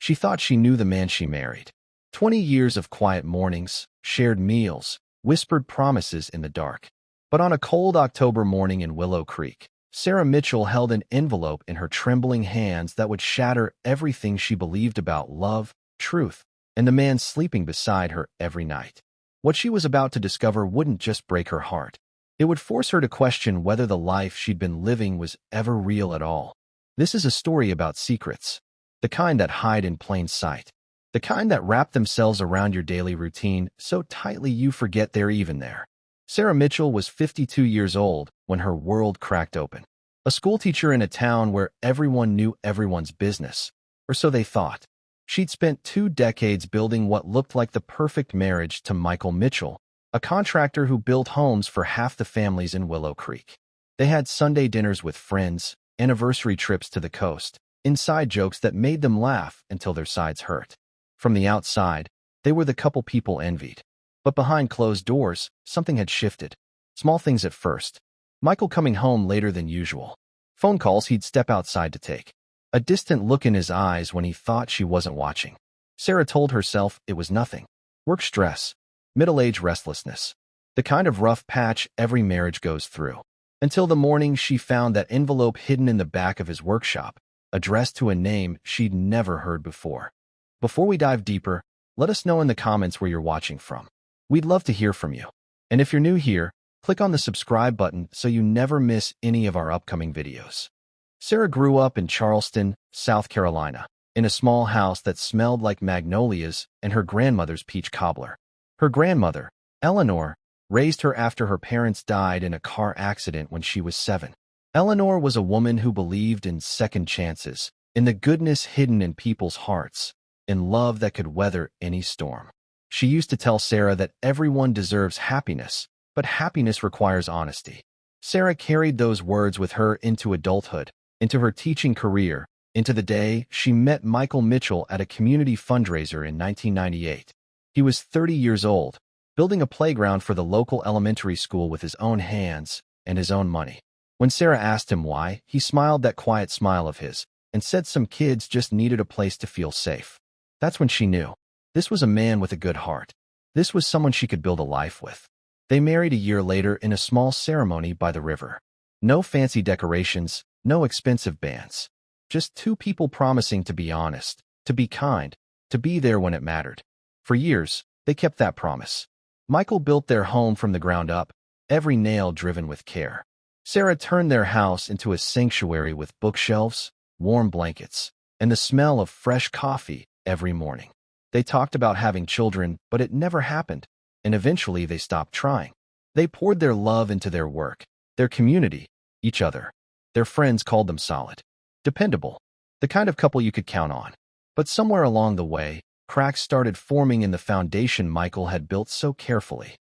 She thought she knew the man she married. 20 years of quiet mornings, shared meals, whispered promises in the dark. But on a cold October morning in Willow Creek, Sarah Mitchell held an envelope in her trembling hands that would shatter everything she believed about love, truth, and the man sleeping beside her every night. What she was about to discover wouldn't just break her heart. It would force her to question whether the life she'd been living was ever real at all. This is a story about secrets, the kind that hide in plain sight, the kind that wrap themselves around your daily routine so tightly you forget they're even there. Sarah Mitchell was 52 years old when her world cracked open. A schoolteacher in a town where everyone knew everyone's business, or so they thought. She'd spent 2 decades building what looked like the perfect marriage to Michael Mitchell, a contractor who built homes for half the families in Willow Creek. They had Sunday dinners with friends, anniversary trips to the coast, inside jokes that made them laugh until their sides hurt. From the outside, they were the couple people envied. But behind closed doors, something had shifted. Small things at first. Michael coming home later than usual. Phone calls he'd step outside to take. A distant look in his eyes when he thought she wasn't watching. Sarah told herself it was nothing. Work stress, middle-age restlessness. The kind of rough patch every marriage goes through. Until the morning she found that envelope hidden in the back of his workshop, addressed to a name she'd never heard before. Before we dive deeper, let us know in the comments where you're watching from. We'd love to hear from you. And if you're new here, click on the subscribe button so you never miss any of our upcoming videos. Sarah grew up in Charleston, South Carolina, in a small house that smelled like magnolias and her grandmother's peach cobbler. Her grandmother, Eleanor, raised her after her parents died in a car accident when she was 7. Eleanor was a woman who believed in second chances, in the goodness hidden in people's hearts, in love that could weather any storm. She used to tell Sarah that everyone deserves happiness, but happiness requires honesty. Sarah carried those words with her into adulthood, into her teaching career, into the day she met Michael Mitchell at a community fundraiser in 1998. He was 30 years old, building a playground for the local elementary school with his own hands and his own money. When Sarah asked him why, he smiled that quiet smile of his and said some kids just needed a place to feel safe. That's when she knew. This was a man with a good heart. This was someone she could build a life with. They married a year later in a small ceremony by the river. No fancy decorations, no expensive bands. Just 2 people promising to be honest, to be kind, to be there when it mattered. For years, they kept that promise. Michael built their home from the ground up, every nail driven with care. Sarah turned their house into a sanctuary with bookshelves, warm blankets, and the smell of fresh coffee every morning. They talked about having children, but it never happened, and eventually they stopped trying. They poured their love into their work, their community, each other. Their friends called them solid, dependable, the kind of couple you could count on. But somewhere along the way, cracks started forming in the foundation Michael had built so carefully.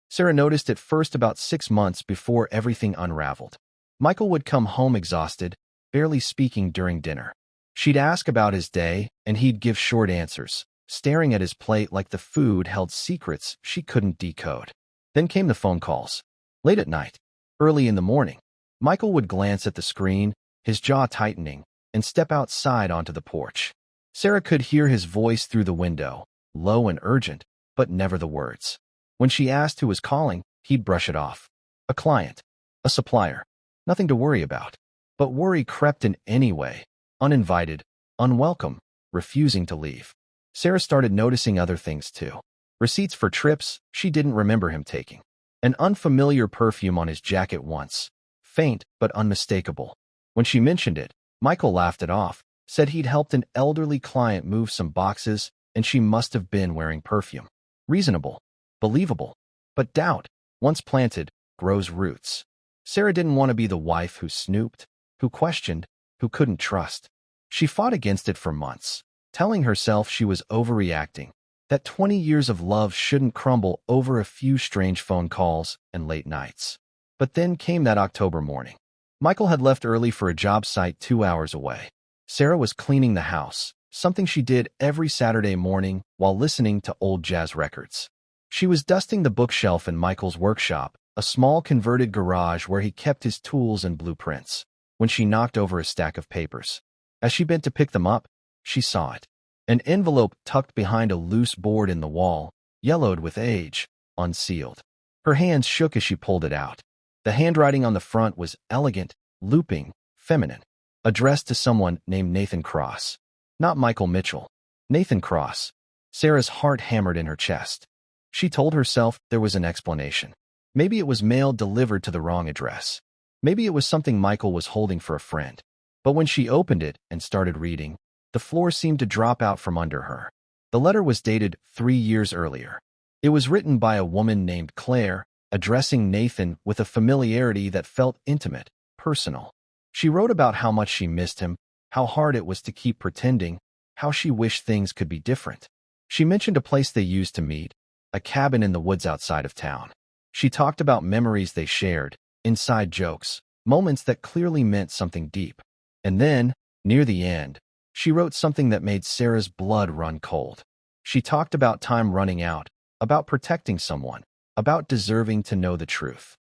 Sarah noticed it first about 6 months before everything unraveled. Michael would come home exhausted, barely speaking during dinner. She'd ask about his day, and he'd give short answers, staring at his plate like the food held secrets she couldn't decode. Then came the phone calls. Late at night, early in the morning, Michael would glance at the screen, his jaw tightening, and step outside onto the porch. Sarah could hear his voice through the window, low and urgent, but never the words. When she asked who was calling, he'd brush it off. A client, a supplier, nothing to worry about. But worry crept in anyway, uninvited, unwelcome, refusing to leave. Sarah started noticing other things too. Receipts for trips she didn't remember him taking. An unfamiliar perfume on his jacket once, faint but unmistakable. When she mentioned it, Michael laughed it off, said he'd helped an elderly client move some boxes and she must have been wearing perfume. Reasonable, believable, but doubt, once planted, grows roots. Sarah didn't want to be the wife who snooped, who questioned, who couldn't trust. She fought against it for months, telling herself she was overreacting, that 20 years of love shouldn't crumble over a few strange phone calls and late nights. But then came that October morning. Michael had left early for a job site 2 hours away. Sarah was cleaning the house, something she did every Saturday morning while listening to old jazz records. She was dusting the bookshelf in Michael's workshop, a small converted garage where he kept his tools and blueprints, when she knocked over a stack of papers. As she bent to pick them up, she saw it. An envelope tucked behind a loose board in the wall, yellowed with age, unsealed. Her hands shook as she pulled it out. The handwriting on the front was elegant, looping, feminine. Addressed to someone named Nathan Cross. Not Michael Mitchell. Nathan Cross. Sarah's heart hammered in her chest. She told herself there was an explanation. Maybe it was mail delivered to the wrong address. Maybe it was something Michael was holding for a friend. But when she opened it and started reading, the floor seemed to drop out from under her. The letter was dated 3 years earlier. It was written by a woman named Claire, addressing Nathan with a familiarity that felt intimate, personal. She wrote about how much she missed him, how hard it was to keep pretending, how she wished things could be different. She mentioned a place they used to meet, a cabin in the woods outside of town. She talked about memories they shared, inside jokes, moments that clearly meant something deep. And then, near the end, she wrote something that made Sarah's blood run cold. She talked about time running out, about protecting someone, about deserving to know the truth.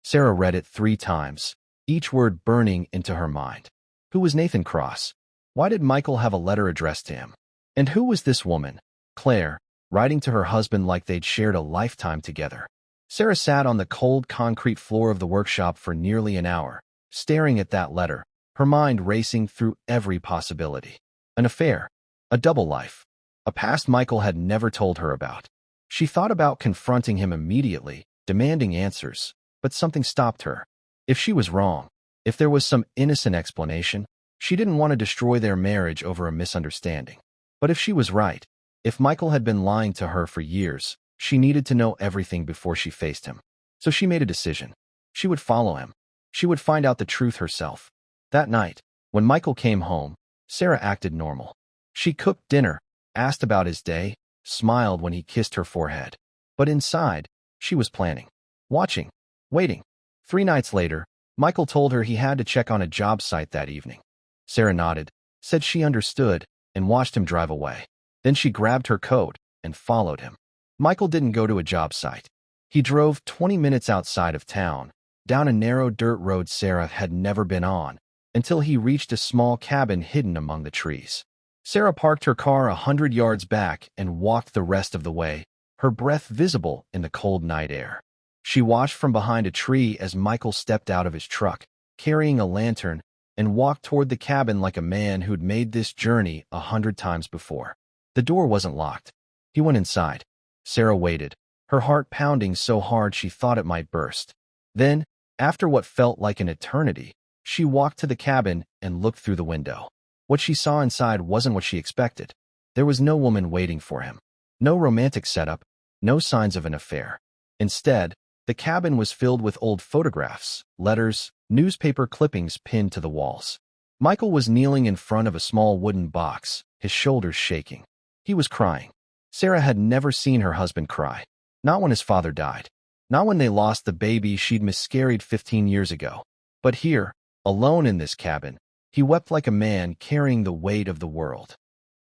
Sarah read it 3 times, each word burning into her mind. Who was Nathan Cross? Why did Michael have a letter addressed to him? And who was this woman, Claire, writing to her husband like they'd shared a lifetime together? Sarah sat on the cold concrete floor of the workshop for nearly an hour, staring at that letter, her mind racing through every possibility. An affair, a double life, a past Michael had never told her about. She thought about confronting him immediately, demanding answers, but something stopped her. If she was wrong, if there was some innocent explanation, she didn't want to destroy their marriage over a misunderstanding. But if she was right, if Michael had been lying to her for years, she needed to know everything before she faced him. So she made a decision. She would follow him. She would find out the truth herself. That night, when Michael came home, Sarah acted normal. She cooked dinner, asked about his day, smiled when he kissed her forehead. But inside, she was planning, watching, waiting. 3 nights later, Michael told her he had to check on a job site that evening. Sarah nodded, said she understood, and watched him drive away. Then she grabbed her coat and followed him. Michael didn't go to a job site. He drove 20 minutes outside of town, down a narrow dirt road Sarah had never been on, until he reached a small cabin hidden among the trees. Sarah parked her car 100 yards back and walked the rest of the way, her breath visible in the cold night air. She watched from behind a tree as Michael stepped out of his truck, carrying a lantern, and walked toward the cabin like a man who'd made this journey 100 times before. The door wasn't locked. He went inside. Sarah waited, her heart pounding so hard she thought it might burst. Then, after what felt like an eternity, she walked to the cabin and looked through the window. What she saw inside wasn't what she expected. There was no woman waiting for him. No romantic setup. No signs of an affair. Instead, the cabin was filled with old photographs, letters, newspaper clippings pinned to the walls. Michael was kneeling in front of a small wooden box, his shoulders shaking. He was crying. Sarah had never seen her husband cry. Not when his father died. Not when they lost the baby she'd miscarried 15 years ago. But here, alone in this cabin, he wept like a man carrying the weight of the world.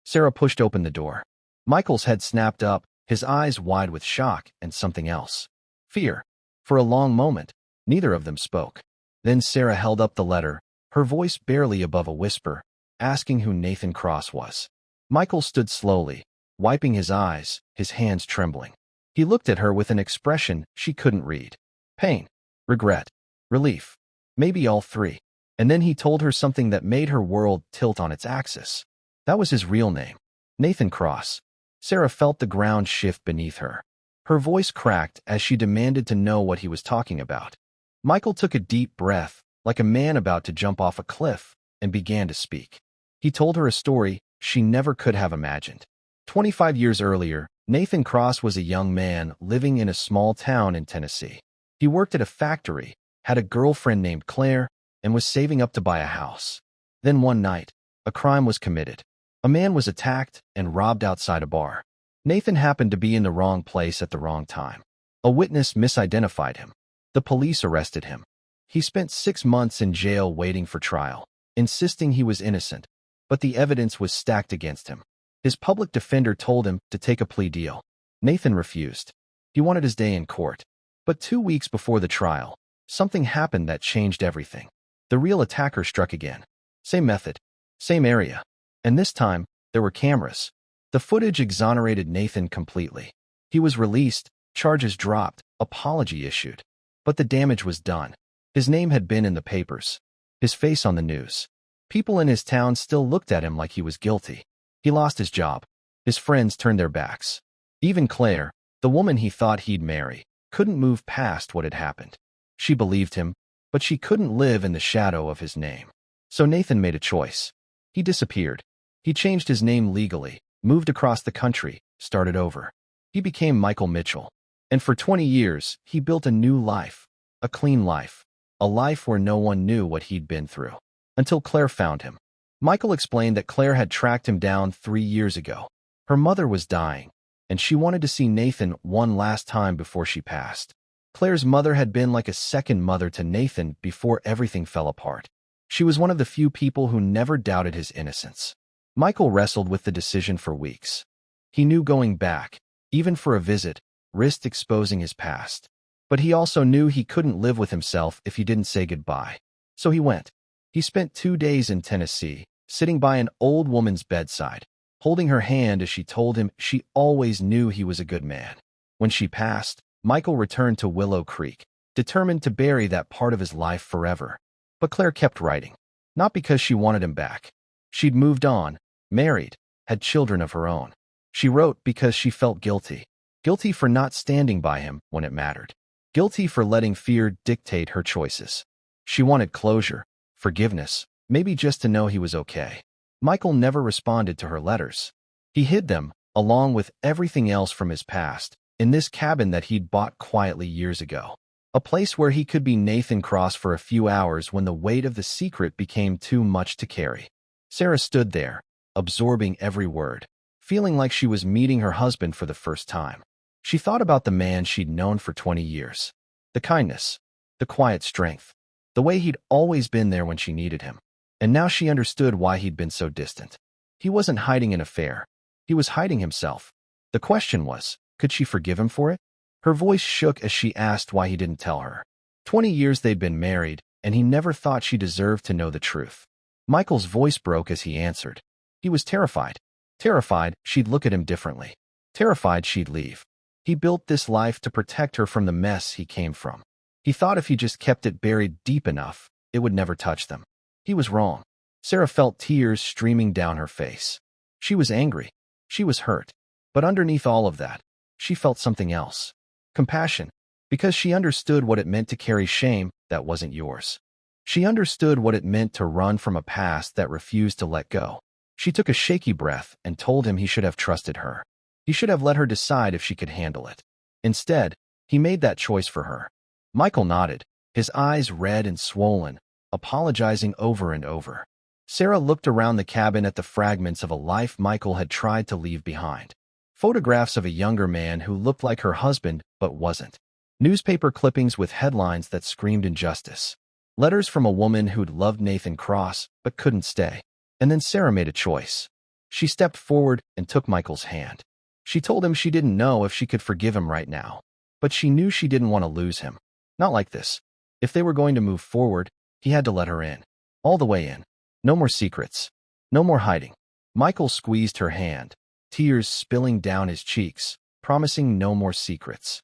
Sarah pushed open the door. Michael's head snapped up, his eyes wide with shock and something else. Fear. For a long moment, neither of them spoke. Then Sarah held up the letter, her voice barely above a whisper, asking who Nathan Cross was. Michael stood slowly, wiping his eyes, his hands trembling. He looked at her with an expression she couldn't read. Pain, regret, relief, maybe all 3. And then he told her something that made her world tilt on its axis. That was his real name, Nathan Cross. Sarah felt the ground shift beneath her. Her voice cracked as she demanded to know what he was talking about. Michael took a deep breath, like a man about to jump off a cliff, and began to speak. He told her a story she never could have imagined. 25 years earlier, Nathan Cross was a young man living in a small town in Tennessee. He worked at a factory, had a girlfriend named Claire, and was saving up to buy a house. Then one night, a crime was committed. A man was attacked and robbed outside a bar. Nathan happened to be in the wrong place at the wrong time. A witness misidentified him. The police arrested him. He spent 6 months in jail waiting for trial, insisting he was innocent, but the evidence was stacked against him. His public defender told him to take a plea deal. Nathan refused. He wanted his day in court. But 2 weeks before the trial, something happened that changed everything. The real attacker struck again. Same method, same area. And this time, there were cameras. The footage exonerated Nathan completely. He was released, charges dropped, apology issued. But the damage was done. His name had been in the papers, his face on the news. People in his town still looked at him like he was guilty. He lost his job. His friends turned their backs. Even Claire, the woman he thought he'd marry, couldn't move past what had happened. She believed him, but she couldn't live in the shadow of his name. So Nathan made a choice. He disappeared. He changed his name legally, moved across the country, started over. He became Michael Mitchell. And for 20 years, he built a new life, a clean life, a life where no one knew what he'd been through. Until Claire found him. Michael explained that Claire had tracked him down 3 years ago. Her mother was dying, and she wanted to see Nathan one last time before she passed. Claire's mother had been like a second mother to Nathan before everything fell apart. She was one of the few people who never doubted his innocence. Michael wrestled with the decision for weeks. He knew going back, even for a visit, risked exposing his past. But he also knew he couldn't live with himself if he didn't say goodbye. So he went. He spent 2 days in Tennessee, sitting by an old woman's bedside, holding her hand as she told him she always knew he was a good man. When she passed, Michael returned to Willow Creek, determined to bury that part of his life forever. But Claire kept writing. Not because she wanted him back. She'd moved on, married, had children of her own. She wrote because she felt guilty. Guilty for not standing by him when it mattered. Guilty for letting fear dictate her choices. She wanted closure, forgiveness, maybe just to know he was okay. Michael never responded to her letters. He hid them, along with everything else from his past, in this cabin that he'd bought quietly years ago. A place where he could be Nathan Cross for a few hours when the weight of the secret became too much to carry. Sarah stood there, absorbing every word, feeling like she was meeting her husband for the first time. She thought about the man she'd known for 20 years. The kindness, the quiet strength, the way he'd always been there when she needed him. And now she understood why he'd been so distant. He wasn't hiding an affair. He was hiding himself. The question was, could she forgive him for it? Her voice shook as she asked why he didn't tell her. 20 years they'd been married, and he never thought she deserved to know the truth. Michael's voice broke as he answered. He was terrified. Terrified she'd look at him differently. Terrified she'd leave. He built this life to protect her from the mess he came from. He thought if he just kept it buried deep enough, it would never touch them. He was wrong. Sarah felt tears streaming down her face. She was angry. She was hurt. But underneath all of that, she felt something else. Compassion. Because she understood what it meant to carry shame that wasn't yours. She understood what it meant to run from a past that refused to let go. She took a shaky breath and told him he should have trusted her. He should have let her decide if she could handle it. Instead, he made that choice for her. Michael nodded, his eyes red and swollen, apologizing over and over. Sarah looked around the cabin at the fragments of a life Michael had tried to leave behind. Photographs of a younger man who looked like her husband but wasn't. Newspaper clippings with headlines that screamed injustice. Letters from a woman who'd loved Nathan Cross but couldn't stay. And then Sarah made a choice. She stepped forward and took Michael's hand. She told him she didn't know if she could forgive him right now, but she knew she didn't want to lose him. Not like this. If they were going to move forward, he had to let her in. All the way in. No more secrets. No more hiding. Michael squeezed her hand, tears spilling down his cheeks, promising no more secrets.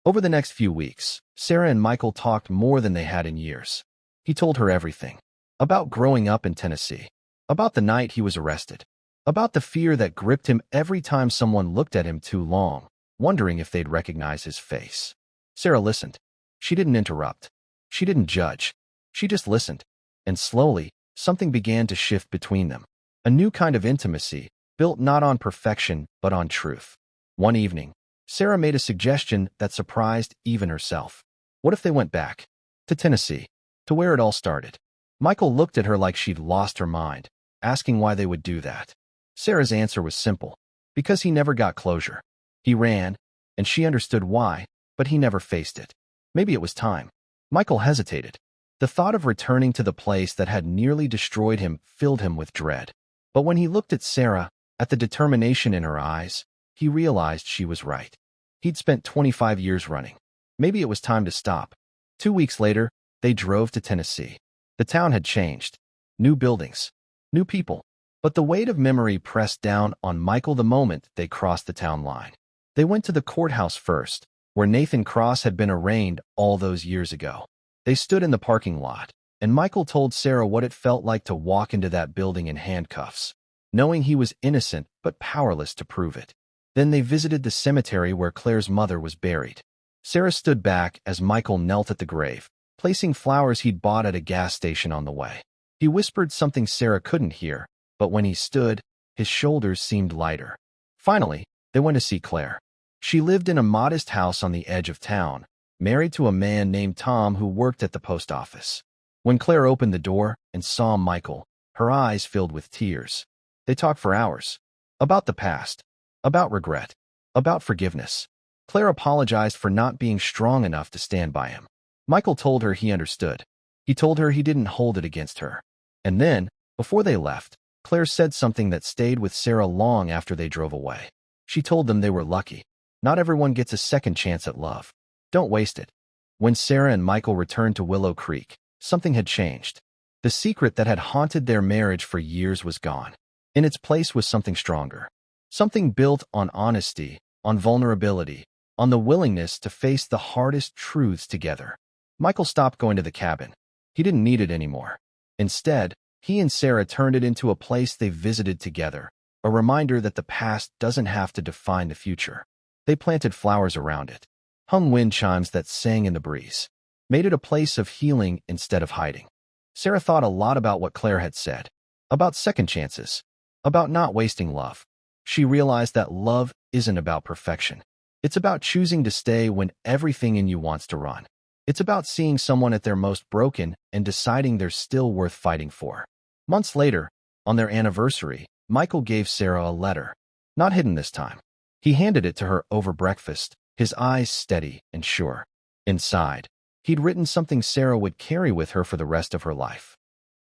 Over the next few weeks, Sarah and Michael talked more than they had in years. He told her everything. About growing up in Tennessee. About the night he was arrested. About the fear that gripped him every time someone looked at him too long, wondering if they'd recognize his face. Sarah listened. She didn't interrupt. She didn't judge. She just listened. And slowly, something began to shift between them. A new kind of intimacy, built not on perfection, but on truth. One evening, Sarah made a suggestion that surprised even herself. What if they went back? To Tennessee. To where it all started. Michael looked at her like she'd lost her mind, asking why they would do that. Sarah's answer was simple. Because he never got closure. He ran, and she understood why, but he never faced it. Maybe it was time. Michael hesitated. The thought of returning to the place that had nearly destroyed him filled him with dread. But when he looked at Sarah, at the determination in her eyes, he realized she was right. He'd spent 25 years running. Maybe it was time to stop. 2 weeks later, they drove to Tennessee. The town had changed. New buildings. New people. But the weight of memory pressed down on Michael the moment they crossed the town line. They went to the courthouse first, where Nathan Cross had been arraigned all those years ago. They stood in the parking lot, and Michael told Sarah what it felt like to walk into that building in handcuffs, knowing he was innocent but powerless to prove it. Then they visited the cemetery where Claire's mother was buried. Sarah stood back as Michael knelt at the grave, placing flowers he'd bought at a gas station on the way. He whispered something Sarah couldn't hear, but when he stood, his shoulders seemed lighter. Finally, they went to see Claire. She lived in a modest house on the edge of town, married to a man named Tom who worked at the post office. When Claire opened the door and saw Michael, her eyes filled with tears. They talked for hours. About the past. About regret. About forgiveness. Claire apologized for not being strong enough to stand by him. Michael told her he understood. He told her he didn't hold it against her. And then, before they left, Claire said something that stayed with Sarah long after they drove away. She told them they were lucky. Not everyone gets a second chance at love. Don't waste it. When Sarah and Michael returned to Willow Creek, something had changed. The secret that had haunted their marriage for years was gone. In its place was something stronger. Something built on honesty, on vulnerability, on the willingness to face the hardest truths together. Michael stopped going to the cabin. He didn't need it anymore. Instead, he and Sarah turned it into a place they visited together, a reminder that the past doesn't have to define the future. They planted flowers around it, hung wind chimes that sang in the breeze, made it a place of healing instead of hiding. Sarah thought a lot about what Claire had said, about second chances, about not wasting love. She realized that love isn't about perfection. It's about choosing to stay when everything in you wants to run. It's about seeing someone at their most broken and deciding they're still worth fighting for. Months later, on their anniversary, Michael gave Sarah a letter. Not hidden this time. He handed it to her over breakfast, his eyes steady and sure. Inside, he'd written something Sarah would carry with her for the rest of her life.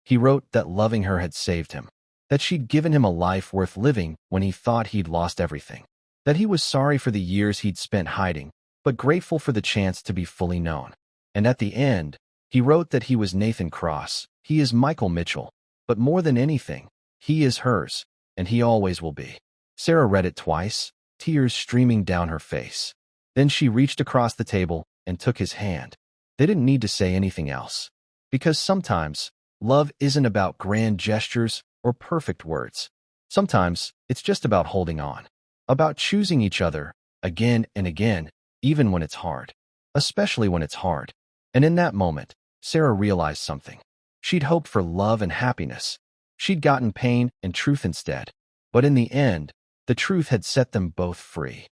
He wrote that loving her had saved him, that she'd given him a life worth living when he thought he'd lost everything, that he was sorry for the years he'd spent hiding, but grateful for the chance to be fully known. And at the end, he wrote that he was Nathan Cross, he is Michael Mitchell, but more than anything, he is hers, and he always will be. Sarah read it twice, tears streaming down her face. Then she reached across the table and took his hand. They didn't need to say anything else. Because sometimes, love isn't about grand gestures or perfect words. Sometimes, it's just about holding on. About choosing each other, again and again, even when it's hard. Especially when it's hard. And in that moment, Sarah realized something. She'd hoped for love and happiness. She'd gotten pain and truth instead. But in the end, the truth had set them both free.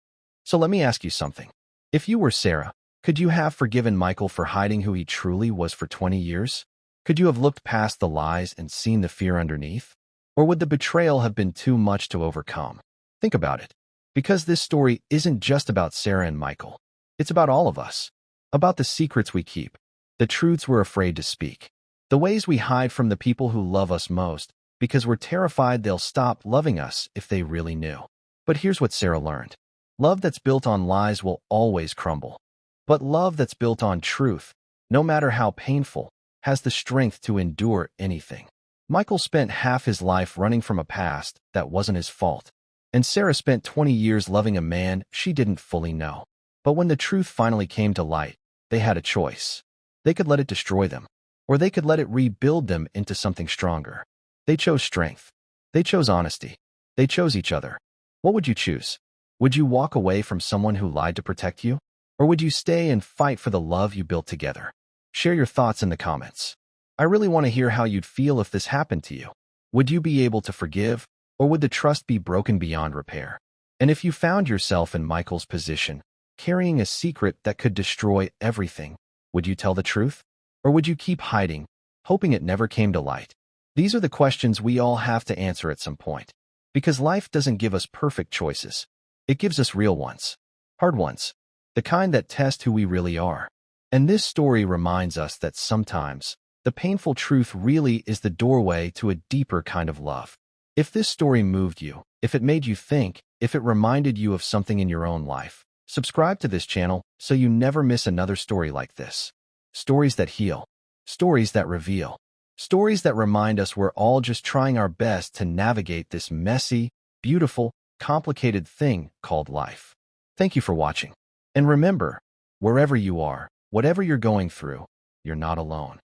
So let me ask you something. If you were Sarah, could you have forgiven Michael for hiding who he truly was for 20 years? Could you have looked past the lies and seen the fear underneath? Or would the betrayal have been too much to overcome? Think about it. Because this story isn't just about Sarah and Michael. It's about all of us. About the secrets we keep, the truths we're afraid to speak, the ways we hide from the people who love us most because we're terrified they'll stop loving us if they really knew. But here's what Sarah learned. Love that's built on lies will always crumble. But love that's built on truth, no matter how painful, has the strength to endure anything. Michael spent half his life running from a past that wasn't his fault. And Sarah spent 20 years loving a man she didn't fully know. But when the truth finally came to light, they had a choice. They could let it destroy them, or they could let it rebuild them into something stronger. They chose strength. They chose honesty. They chose each other. What would you choose? Would you walk away from someone who lied to protect you? Or would you stay and fight for the love you built together? Share your thoughts in the comments. I really want to hear how you'd feel if this happened to you. Would you be able to forgive, or would the trust be broken beyond repair? And if you found yourself in Michael's position, carrying a secret that could destroy everything, would you tell the truth? Or would you keep hiding, hoping it never came to light? These are the questions we all have to answer at some point. Because life doesn't give us perfect choices. It gives us real ones. Hard ones. The kind that test who we really are. And this story reminds us that sometimes, the painful truth really is the doorway to a deeper kind of love. If this story moved you, if it made you think, if it reminded you of something in your own life, subscribe to this channel so you never miss another story like this. Stories that heal. Stories that reveal. Stories that remind us we're all just trying our best to navigate this messy, beautiful, complicated thing called life. Thank you for watching. And remember, wherever you are, whatever you're going through, you're not alone.